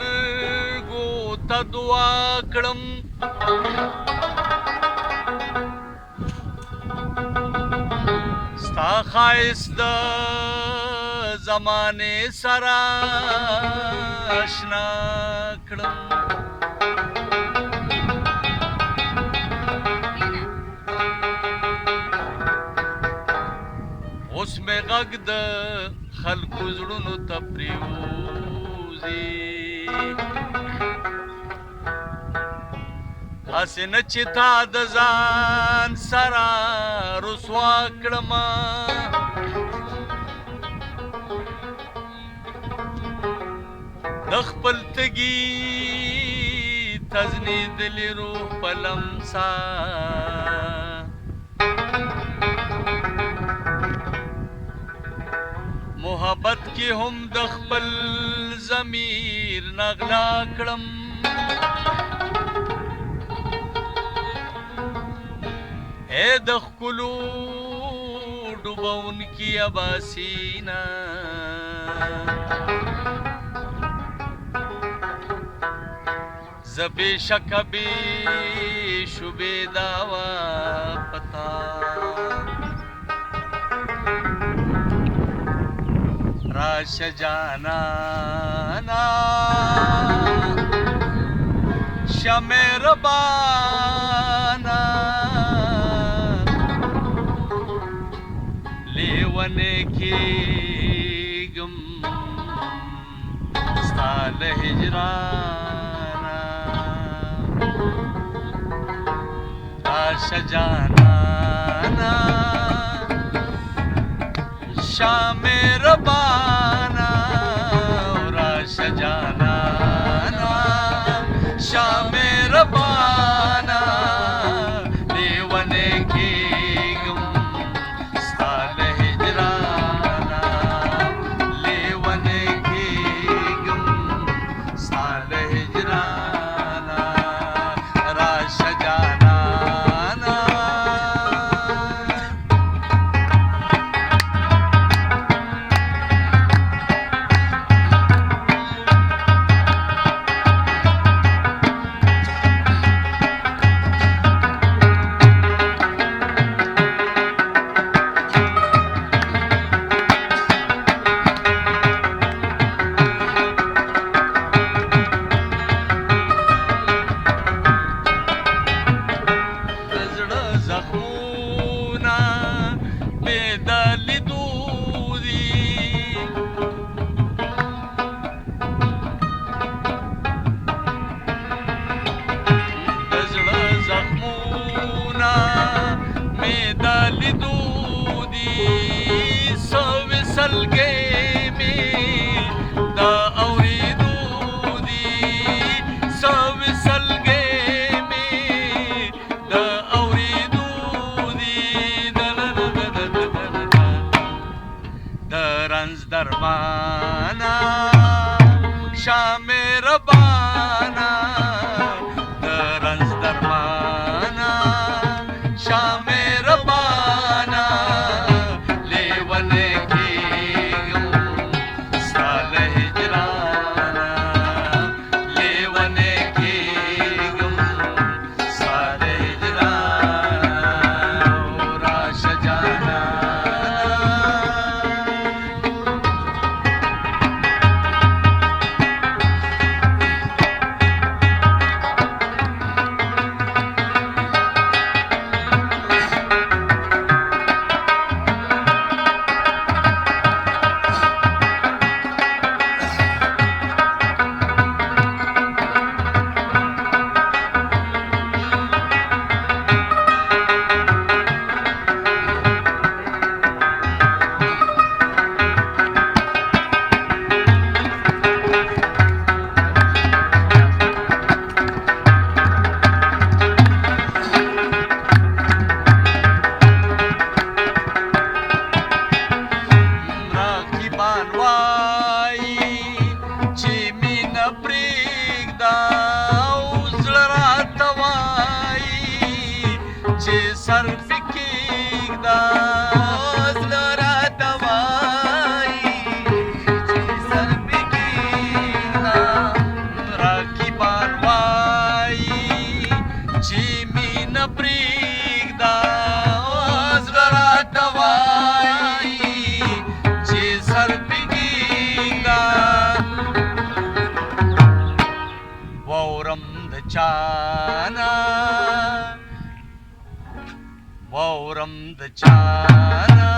سترګو ته دعا کړم ستا ښایست د زمانې سره اشنا کړم اوس مې غږ د خلکو زړونو ته پرېوځي هسې نه چې تا د ځان سره رسوا کړمه د خپل تږي تزنېدلي روح په لمسه محبت کې هم د خپل ضمیر نغلا کړم اے د ښکلو ډوبونکي اباسینا زه بېشکه بې شوبې داوا پتا راشه جانانا شه مهربانا لیونی کېږم ستا له هجرانا راشه جانانا شه مهربانا راشه جانانا شه مهربانا لیونی کېږم ستا له هجرانا لیونی کېږم ستا له هجرانا راشه جانانا پریږدا زړه راته وایي چې سر پې کښېږده واورم د چانه واورم د چانه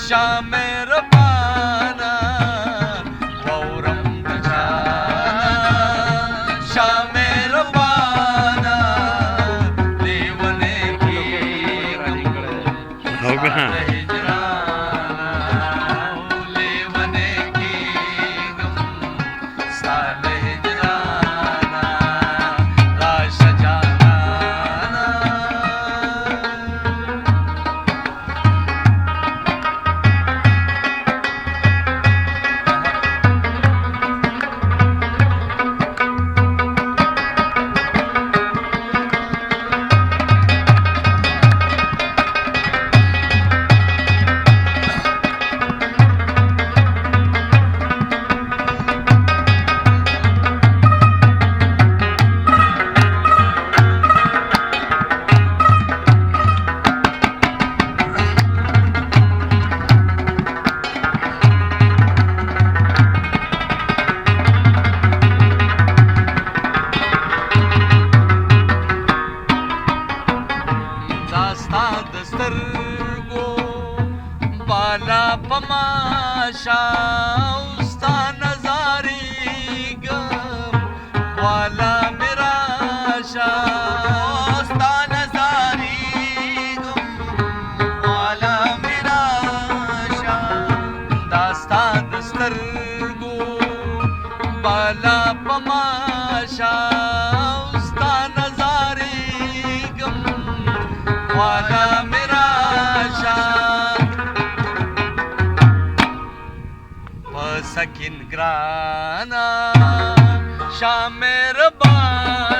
شاه مهربانه واورم د چانه شاه مهربانه لیونی کېږم ستا د هجرانه لیونی کېږم ستا د هجرانه راشه جانانه سترګو بالا پماشا اوستا نظارېږم والا مې راشه اوستا نظارېږم والا مې راشه دا ستا د سترګو بالا پماشا اوستا نظارېږم والا سکین گرانا شاه مهربان